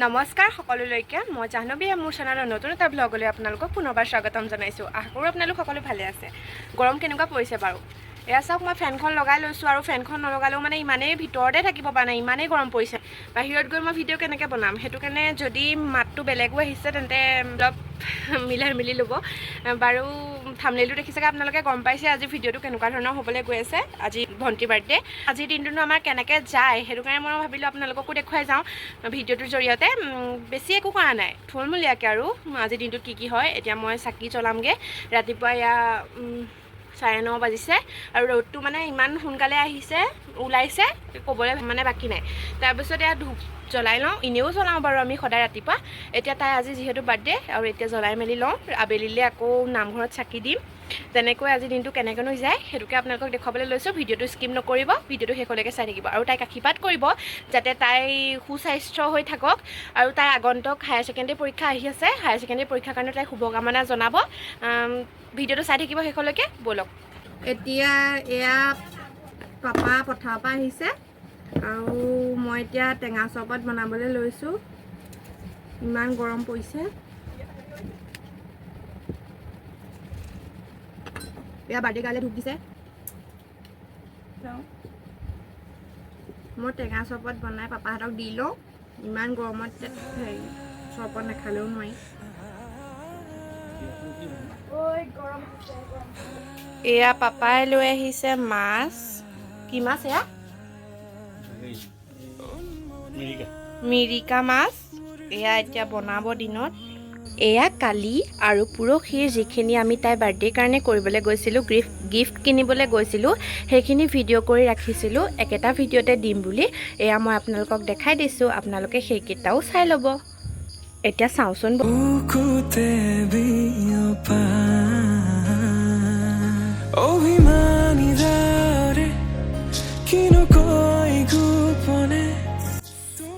নমস্কাৰ সকলোলৈকে মই জাহ্নৱীয়ে মোৰ চেনেলৰ নতুন এটা ব্লগলৈ আপোনালোকক পুনৰবাৰ স্বাগতম জনাইছোঁ। আশা কৰোঁ আপোনালোক সকলো ভালে আছে। গৰম কেনেকুৱা পৰিছে বাৰু? এয়া চাওক, মই ফেনখন লগাই লৈছোঁ আৰু ফেনখন নলগালেও মানে ইমানেই ভিতৰতে থাকিব পৰা নাই, ইমানেই গৰম পৰিছে। বাহিৰত গৈ মই ভিডিঅ' কেনেকৈ বনাম, সেইটো কাৰণে যদি মাতটো বেলেগো আহিছে তেন্তে অলপ মিলাই মিলি ল'ব বাৰু। থাম্বনেইলটো দেখি চাগে আপোনালোকে গম পাইছে আজি ভিডিঅ'টো কেনেকুৱা ধৰণৰ হ'বলৈ গৈ আছে। আজি ভণ্টিৰ বাৰ্থডে। আজিৰ দিনটোনো আমাৰ কেনেকৈ যায় সেইটো কাৰণে মই ভাবিলোঁ আপোনালোককো দেখুৱাই যাওঁ ভিডিঅ'টোৰ জৰিয়তে। বেছি একো কৰা নাই, থুলমূলীয়াকৈ আৰু আজিৰ দিনটোত কি হয়। এতিয়া মই চাকি জ্বলামগৈ। ৰাতিপুৱা এয়া 9:30 বাজিছে আৰু ৰ'দটো মানে ইমান সোনকালে আহিছে ওলাইছে ক'বলৈ মানে বাকী নাই। তাৰপিছত এয়া ধূপ জ্বলাই লওঁ, এনেও জ্বলাওঁ বাৰু আমি সদায় ৰাতিপুৱা। এতিয়া তাই আজি যিহেতু বাৰ্থডে আৰু এতিয়া জ্বলাই মেলি লওঁ, আবেলিলৈ আকৌ নামঘৰত চাকি দিম। তেনেকৈ আজি দিনটো কেনেকৈনো যায় সেইটোকে আপোনালোকক দেখুৱাবলৈ লৈছোঁ। ভিডিঅ'টো স্কিপ নকৰিব, ভিডিঅ'টো শেষলৈকে চাই থাকিব আৰু তাইক আশীৰ্বাদ কৰিব যাতে তাই সুস্বাস্থ্য হৈ থাকক আৰু তাই আগন্তুক হায়াৰ ছেকেণ্ডেৰী পৰীক্ষা আহি আছে। হায়াৰ ছেকেণ্ডেৰী পৰীক্ষাৰ কাৰণে তাই শুভকামনা জনাব। ভিডিঅ'টো চাই থাকিব শেষলৈকে, ব'লক। এতিয়া এয়া পাপা পথাৰৰ পৰা আহিছে আৰু মই এতিয়া টেঙা চৰবত বনাবলৈ লৈছোঁ। ইমান গৰম পৰিছে। এয়া বাৰ্থডে গাৰ্লে ধূপ দিছে। মই টেঙা চৰবত বনাই পাপাহঁতক দি লওঁ। ইমান গৰমত হেৰি চৰবত নাখালেও নোৱাৰি। এয়া পাপাই লৈ আহিছে মাছ। কি মাছ এয়া? মিৰিকা মাছ। এয়া এতিয়া বনাব দিনত। এয়া কালি আৰু পৰহিৰ যিখিনি আমি তাইৰ বাৰ্থডেৰ কাৰণে কৰিবলৈ গৈছিলোঁ, গিফ্ট কিনিবলৈ গৈছিলোঁ, সেইখিনি ভিডিঅ' কৰি ৰাখিছিলোঁ একেটা ভিডিঅ'তে দিম বুলি। এয়া মই আপোনালোকক দেখাই দিছোঁ, আপোনালোকে সেইকেইটাও চাই ল'ব। এতিয়া চাওঁচোন।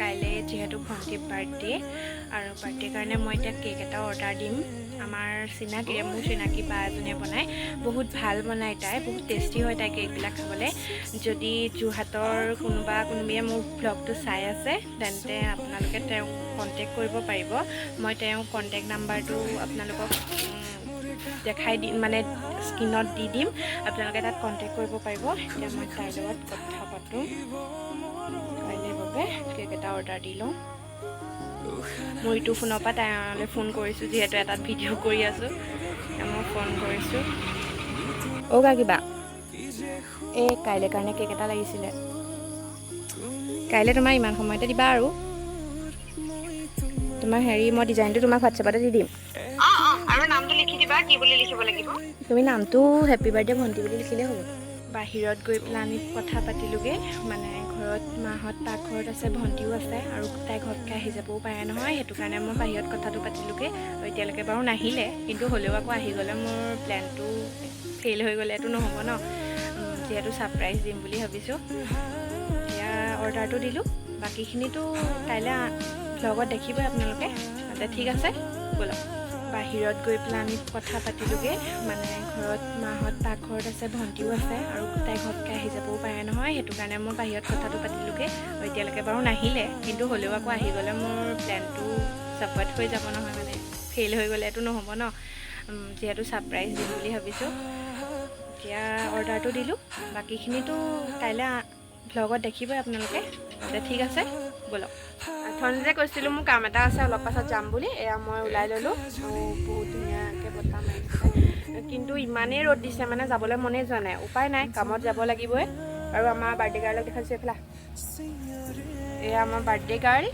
কাইলৈ যিহেতু ভণ্টিৰ বাৰ্থডে আৰু বাৰ্থডেৰ কাৰণে মই এতিয়া কেক এটা অৰ্ডাৰ দিম। আমাৰ মোৰ চিনাকি বা এজনীয়ে বনায়, বহুত ভাল বনায় তাই, বহুত টেষ্টি হয় তাই কেকবিলাক খাবলৈ। যদি যোৰহাটৰ কোনোবাই মোৰ ব্লগটো চাই আছে তেন্তে আপোনালোকে তেওঁক কণ্টেক্ট কৰিব পাৰিব। মই তেওঁৰ কণ্টেক্ট নাম্বাৰটো আপোনালোকক দেখাই দিম, মানে স্ক্ৰীণত দি দিম, আপোনালোকে তাত কণ্টেক্ট কৰিব পাৰিব। এতিয়া মই তাইৰ লগত কথা পাতোঁ। কাইলৈ বাবে কেক এটা অৰ্ডাৰ দি লওঁ। মোৰ ইটো ফোনৰ পৰা তাইলৈ ফোন কৰিছোঁ, যিহেতু এটাত ভিডিঅ' কৰি আছোঁ। মই ফোন কৰিছোঁ। অ'গা কিবা এই কাইলৈ কাৰণে কেক এটা লাগিছিলে। কাইলৈ তোমাৰ ইমান সময়তে দিবা আৰু তোমাৰ মই ডিজাইনটো তোমাক হোৱাটছএপতে দি দিম। আৰু নামটো লিখি দিবা, কি বুলি লিখিব লাগিব। তুমি নামটো হেপী বাৰ্থডে ভণ্টি বুলি লিখিলেই হ'ব। বাহিৰত গৈ পেলাই আমি কথা পাতিলোঁগৈ, মানে ঘৰত মাহঁত পাকঘৰত আছে, ভণ্টিও আছে আৰু তাই ঘৰতকৈ আহি যাবও পাৰে নহয়, সেইটো কাৰণে মই বাহিৰত কথাটো পাতিলোঁগৈ। আৰু এতিয়ালৈকে বাৰু নাহিলে, কিন্তু হ'লেও আকৌ আহি গ'লে মোৰ প্লেনটো ফেইল হৈ গ'লেতো নহ'ব ন, যিহেতু ছাৰপ্ৰাইজ দিম বুলি ভাবিছোঁ। এতিয়া অৰ্ডাৰটো দিলোঁ, বাকীখিনিতো কাইলৈ ব্লগত দেখিবই আপোনালোকে। ঠিক আছে, ব'লক। বাহিৰত গৈ পেলাই আমি কথা পাতিলোঁগৈ, মানে ঘৰত মাহঁত পাকঘৰত আছে, ভণ্টিও আছে আৰু তাই ঘৰতকৈ আহি যাবও পাৰে নহয়, সেইটো কাৰণে মই বাহিৰত কথাটো পাতিলোঁগৈ। আৰু এতিয়ালৈকে বাৰু নাহিলে, কিন্তু হ'লেও আকৌ আহি গ'লে মোৰ প্লেনটো চাপৰ্ট হৈ যাব নহয়, মানে ফেইল হৈ গ'লেতো নহ'ব ন, যিহেতু ছাৰপ্ৰাইজ দিম বুলি ভাবিছোঁ। এতিয়া অৰ্ডাৰটো দিলোঁ, বাকীখিনিতো কাইলৈ ব্লগত দেখিবই আপোনালোকে। ঠিক আছে, ব'লক। অথনি যে কৈছিলোঁ মোৰ কাম এটা আছে, অলপ পাছত যাম বুলি। এয়া মই ওলাই ল'লোঁ আৰু বহুত ধুনীয়াকৈ বতাহ মাৰিছে, কিন্তু ইমানেই ৰ'দ দিছে মানে যাবলৈ মনেই যোৱা নাই। উপায় নাই, কামত যাব লাগিবই। আৰু আমাৰ বাৰ্থডে গাৰ্লক দেখাইছোঁ এইফালে। এয়া আমাৰ birthday girl,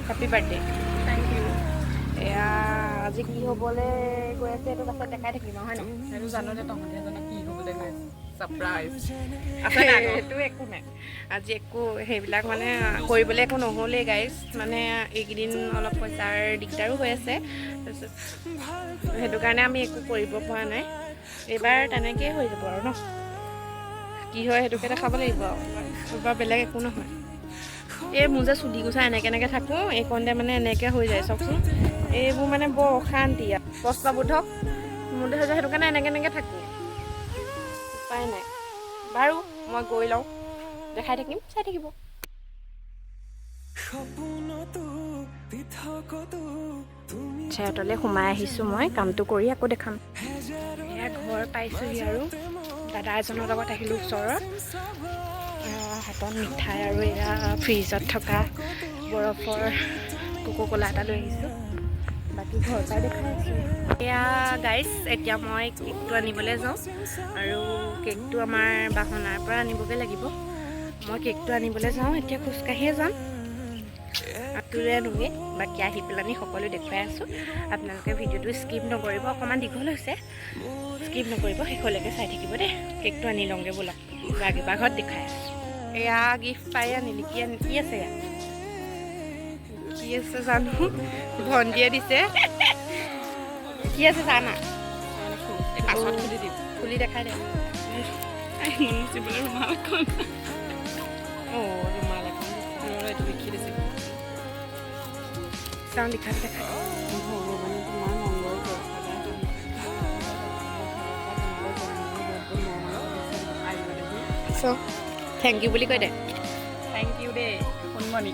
happy birthday. Thank you. এয়া আজি কি হ'বলৈ গৈ আছে এইটো পাছত দেখাই থাকিম আৰু, হয় নাই? সেইটো জানো যে তহঁতে জানো কি হ'বলৈ গৈ আছে। ছাৰপ্ৰাইজ সেইটো একো নাই, আজি একো সেইবিলাক মানে কৰিবলৈ একো নহ'লেই গাইজ, মানে এইকেইদিন অলপ পইচাৰ দিগদাৰো হৈ আছে, তাৰপিছত সেইটো কাৰণে আমি একো কৰিব পৰা নাই। এইবাৰ তেনেকেই হৈ যাব আৰু ন, কি হয় সেইটোকে দেখাব লাগিব আৰু। এইবাৰ বেলেগ একো নহয়। এই মোৰ যে চুলি গুচা এনেকৈ থাকোঁ, এইকণতে মানে এনেকৈ হৈ যায় চাওকচোন। এইবোৰ মানে বৰ অশান্তি, প্ৰশ্নবোধক মোৰ দেহ যে, সেইটো কাৰণে এনেকৈ থাকোঁ, উপায় নাই। বাৰু মই গৈ লওঁ, দেখাই থাকিম, চাই থাকিব। পঞ্চায়তলৈ সোমাই আহিছোঁ মই কামটো কৰি আকৌ দেখাম এয়া ঘৰ পাইছোঁহি আৰু দাদা এজনৰ লগত আহিলোঁ ওচৰৰ হাতত মিঠাই আৰু এয়া ফ্ৰিজত থকা বৰফৰ কোকো-কোলা এটা লৈ আহিছোঁ বাকী ঘৰ পাই দেখাই আছোঁ এয়া গাইজ এতিয়া মই কেকটো আনিবলৈ যাওঁ আৰু কেকটো আমাৰ বাহনাৰ পৰা আনিবগৈ লাগিব মই কেকটো আনিবলৈ যাওঁ এতিয়া খোজকাঢ়িয়ে যাম আঁতোৰে আনোগৈ বাকী আহি পেলানি সকলো দেখুৱাই আছোঁ আপোনালোকে ভিডিঅ'টো স্কিপ নকৰিব অকণমান দীঘল হৈছে স্কিপ নকৰিব শেষলৈকে চাই থাকিব দেই কেকটো আনি লওঁগৈ ব'লক কিবা ঘৰত দেখাই আছোঁ এয়া গিফ্ট পাই আনিলি কি আছে ইয়াত কি আছে জানো ভণ্টিয়ে দিছে কি আছে জানা পাছত খুলি দিম খুলি দেখাই দে মুচিবলৈ ৰুমাল এখন অঁ ৰুমাল এখন এইটো লিখি দিছে চাওঁ লিখা দেখাই ভগৱানে তোমাৰ মংগল চ' থেংক ইউ বুলি কৈ দে থেংক ইউ দেই সোণমণি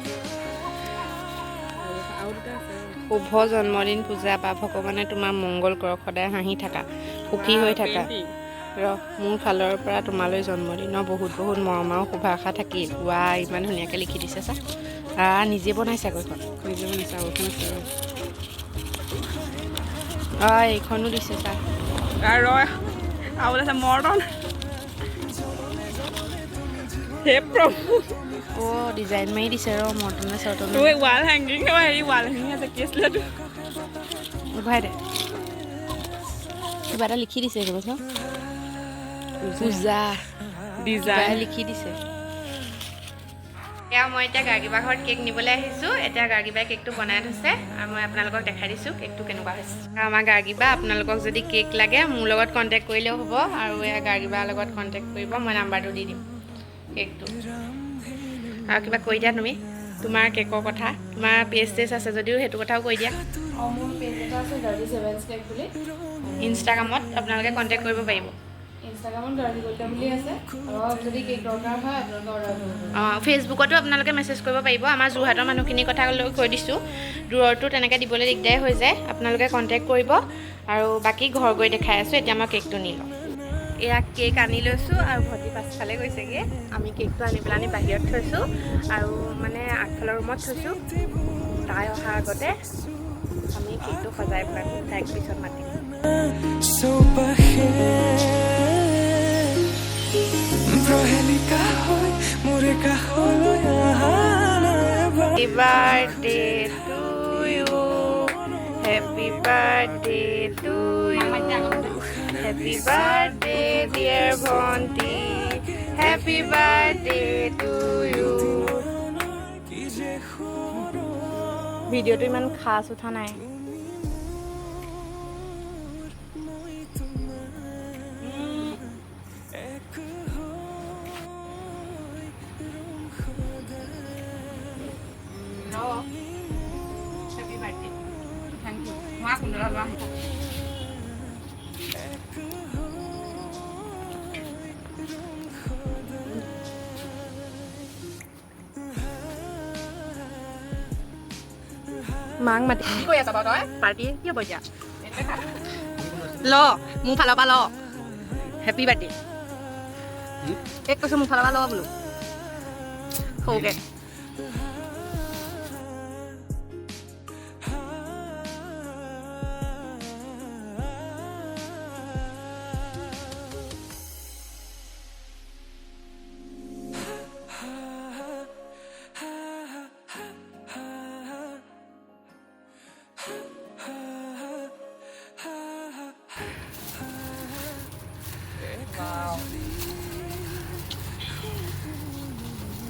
আৰু দুটা আছে শুভ জন্মদিন পূজা বা ভগৱানে তোমাৰ মংগল কৰক সদায় হাঁহি থাকা সুখী হৈ থাকা মোৰ ফালৰ পৰা তোমালৈ জন্মদিনৰ বহুত বহুত মৰম আৰু শুভ আশা থাকিল ৱা ইমান ধুনীয়াকৈ লিখি দিছে চা নিজে বনাইছে আকৌ এইখন নিজে বনাইছে আৰু এখন আছে এইখনো দিছে চা আৰু আছে মৰ্টন হে প্ৰভু অঁ ডিজাইন মাৰি দিছে মৰ্টনে চৰ্টনে তোৰ ৱাল হেংগিং হেৰি ৱাল হেংগিং আছে কি আছিলে তোৰ উভাই দে কিবা এটা লিখি দিছে এইটো বস্তু পূজা ডিজাইন লিখি দিছে এয়া মই এতিয়া গাৰ্গীবা ঘৰত কেক নিবলৈ আহিছোঁ এতিয়া গাৰ্গীবাই কেকটো বনাই থৈছে আৰু মই আপোনালোকক দেখাই দিছোঁ কেকটো কেনেকুৱা হৈছে আমাৰ গাৰ্গীবা আপোনালোকক যদি কেক লাগে মোৰ লগত কণ্টেক্ট কৰিলেও হ'ব আৰু এয়া গাৰ্গীবাৰ লগত কণ্টেক্ট কৰিব মই নাম্বাৰটো দি দিম কেকটো আৰু কিবা কৈ দিয়া তুমি তোমাৰ কেকৰ কথা তোমাৰ পেজ টেজ আছে যদিও সেইটো কথাও কৈ দিয়া মোৰ পেজ এটা আছে 37 কেক বুলি ইনষ্টাগ্ৰামত আপোনালোকে কণ্টেক্ট কৰিব পাৰিব ইনষ্টাগ্ৰামত গাৰ্গী কলিতা বুলি আছে আৰু যদি কেক দৰকাৰ হয় আপোনালোকে অৰ্ডাৰ কৰিব ফেচবুকতো আপোনালোকে মেছেজ কৰিব পাৰিব আমাৰ যোৰহাটৰ মানুহখিনিৰ কথা লৈ কৈ দিছোঁ দূৰতো তেনেকৈ দিবলৈ দিগদাৰ হৈ যায় আপোনালোকে কণ্টেক্ট কৰিব আৰু বাকী ঘৰ গৈ দেখাই আছোঁ এতিয়া মই কেকটো নি লওঁ এয়া কেক আনি লৈছোঁ আৰু ভণ্টি পাছফালে গৈছেগৈ আমি কেকটো আনি পেলাই আমি বাহিৰত থৈছোঁ আৰু মানে আগফালৰ ৰুমত থৈছোঁ তাই অহাৰ আগতে আমি কেকটো সজাই পেলাই তাইক পিছত মাতিম Happy birthday to you. Happy birthday to you. Happy birthday dear Bhonti. Happy birthday to you. ভিডিঅ'টো ইমান খাস উঠা নাই Happy birthday. Thank you. Maaf beneran bang. মাং মাতি কি কৰি আছা তই পাৰ্টি কি হ'ব এতিয়া এইটোৱে খা ল মোৰ ফালৰ পৰা ল হেপী বাৰ্থডে কেক কৈছোঁ মোৰ ফালৰ পৰা ল বোলো সৰুকৈ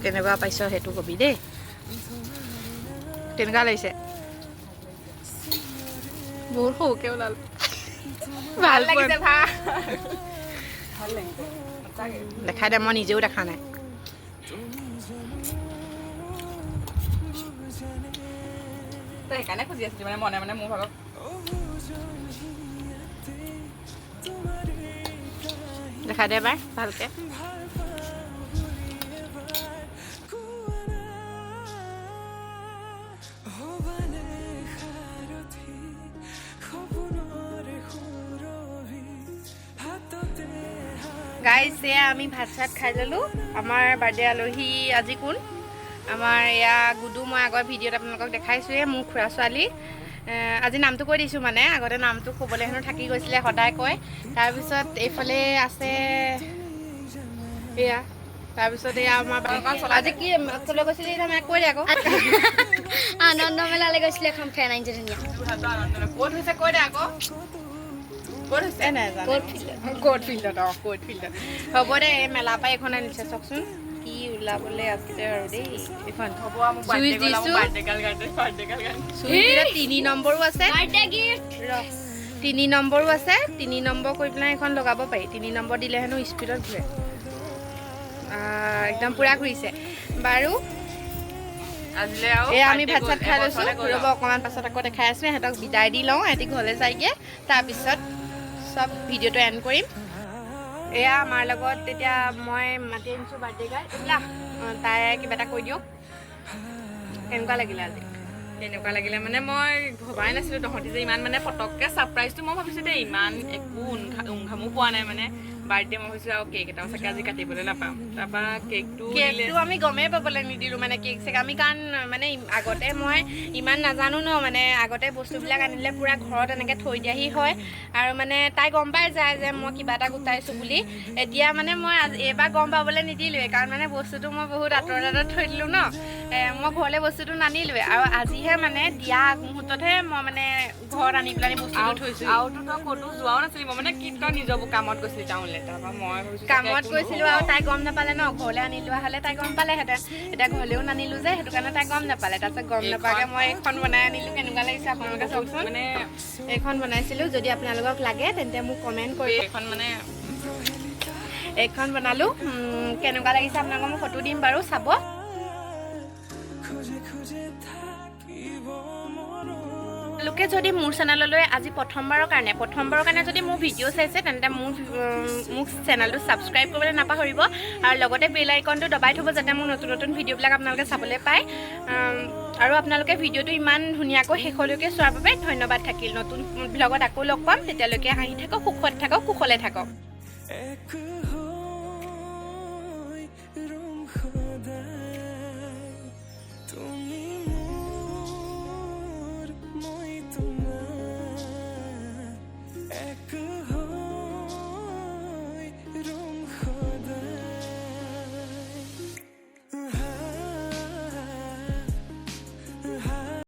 কেনেকুৱা পাইছ সেইটো কবি দেই কেনেকুৱা লাগিছে বহুত সৰুকৈ ওলাল ভাল লাগিছে ভাল লাগিছে দেখাই দে মই নিজেও দেখা নাই তই সেইকাৰণে খুজি আছিলি মানে মনে মনে মোৰ ভাগক দেখাই দে এবাৰ ভালকৈ গাইজ এয়া আমি ভাত চাত খাই ল'লোঁ আমাৰ বাৰ্থডে আলহী আজি কোন আমাৰ এয়া গুডু মই আগৰ ভিডিঅ'ত আপোনালোকক দেখাইছোঁৱে মোৰ খুৰা ছোৱালী আজি নামটো কৈ দিছোঁ মানে আগতে নামটো ক'বলৈ হেনো থাকি গৈছিলে সদায় কয় তাৰপিছত এইফালে আছে এয়া তাৰপিছত এয়া আমাৰ আজি কি ক'লৈ গৈছিলে মানে কৈ দে আকৌ আনন্দ মেলালৈ গৈছিলে এখন ফেন আনিছে ধুনীয়া ক'ত হৈছে কৈ দে আকৌ ক'ত হৈছে ক'ত ফিল্ডত হ'ব দে এই মেলাৰ পৰা এইখন আনিছে চাওকচোন কি ওলাবলৈ আছে আৰু দেই এইখন চুইচ দিছোঁ 3 নম্বৰো আছে 3 নম্বৰো আছে 3 নম্বৰ কৰি পেলাই এইখন লগাব পাৰি 3 নম্বৰ দিলে হেনো স্পীডত ঘূৰে একদম পুৰা ঘূৰিছে বাৰু এয়া আমি ভাত চাত খাই লৈছোঁ ৰ'ব অকণমান পাছত আকৌ দেখাই আছোঁ সিহঁতক বিদায় দি লওঁ সিহঁতি ঘৰলৈ যায়গৈ তাৰপিছত চব ভিডিঅ'টো এণ্ড কৰিম এয়া আমাৰ লগত তেতিয়া মই মাতি আনিছোঁ বাৰ্থডে গাই এইবিলাক তাই কিবা এটা কৈ দিয়ক কেনেকুৱা লাগিলে আজি কেনেকুৱা লাগিলে মানে মই ভবাই নাছিলোঁ তহঁতি যে ইমান মানে পটককৈ ছাৰপ্ৰাইজটো মই ভাবিছোঁ দেই ইমান একো উংঘামো পোৱা নাই মানে বাৰ্থডে মই ভাবিছোঁ আৰু কেক এটাও চাগে আজি কাটিবলৈ নাপাম তাৰপৰা কেকটো আমি গমেই পাবলৈ নিদিলোঁ মানে কেক চেক আমি কাৰণ মানে আগতে মই ইমান নাজানো ন মানে আগতে বস্তুবিলাক আনিলে পূৰা ঘৰত এনেকৈ থৈ দিয়াহি হয় আৰু মানে তাই গম পাই যায় যে মই কিবা এটা গোটাইছোঁ বুলি এতিয়া মানে মই এইবাৰ গম পাবলৈ নিদিলোঁৱেই কাৰণ মানে বস্তুটো মই বহুত আঁতৰত থৈ দিলোঁ ন মই ঘৰলৈ বস্তুটো নানিলোৱে আৰু আজিহে মানে দিয়া আগমুহূৰ্ততহে মই মানে ঘৰত আনি পেলাই বস্তুটো থৈছোঁ আৰুতো তই ক'তো যোৱাও নাছিলি মই মানে কি তই নিজৰ কামত গৈছিলি টাউনলৈ তাৰপৰা মই কামত গৈছিলোঁ আৰু তাই গম নাপালে ন ঘৰলৈ আনি লোৱা হ'লে তাই গম পালেহেঁতেন এতিয়া ঘৰলৈও নানিলোঁ যে সেইটো কাৰণে তাই গম নাপালে তাৰপিছত গম নাপাকৈ মই এইখন বনাই আনিলোঁ কেনেকুৱা লাগিছে আপোনালোকে চাওকচোন মানে এইখন বনাইছিলোঁ যদি আপোনালোকক লাগে তেন্তে মোক কমেণ্ট কৰিব এইখন মানে এইখন বনালোঁ কেনেকুৱা লাগিছে আপোনালোকক মই ফটো দিম বাৰু চাব লোকে যদি মোৰ চেনেললৈ আজি প্ৰথমবাৰৰ কাৰণে যদি মোৰ ভিডিঅ' চাইছে তেন্তে মোক চেনেলটো ছাবস্ক্ৰাইব কৰিবলৈ নাপাহৰিব আৰু লগতে বেল আইকনটো দবাই থ'ব যাতে মোৰ নতুন নতুন ভিডিঅ'বিলাক আপোনালোকে চাবলৈ পায় আৰু আপোনালোকে ভিডিঅ'টো ইমান ধুনীয়াকৈ শেষলৈকে চোৱাৰ বাবে ধন্যবাদ থাকিল নতুন ব্লগত আকৌ লগ পাম তেতিয়ালৈকে হাঁহি থাকক সুখত থাকক কুশলে থাকক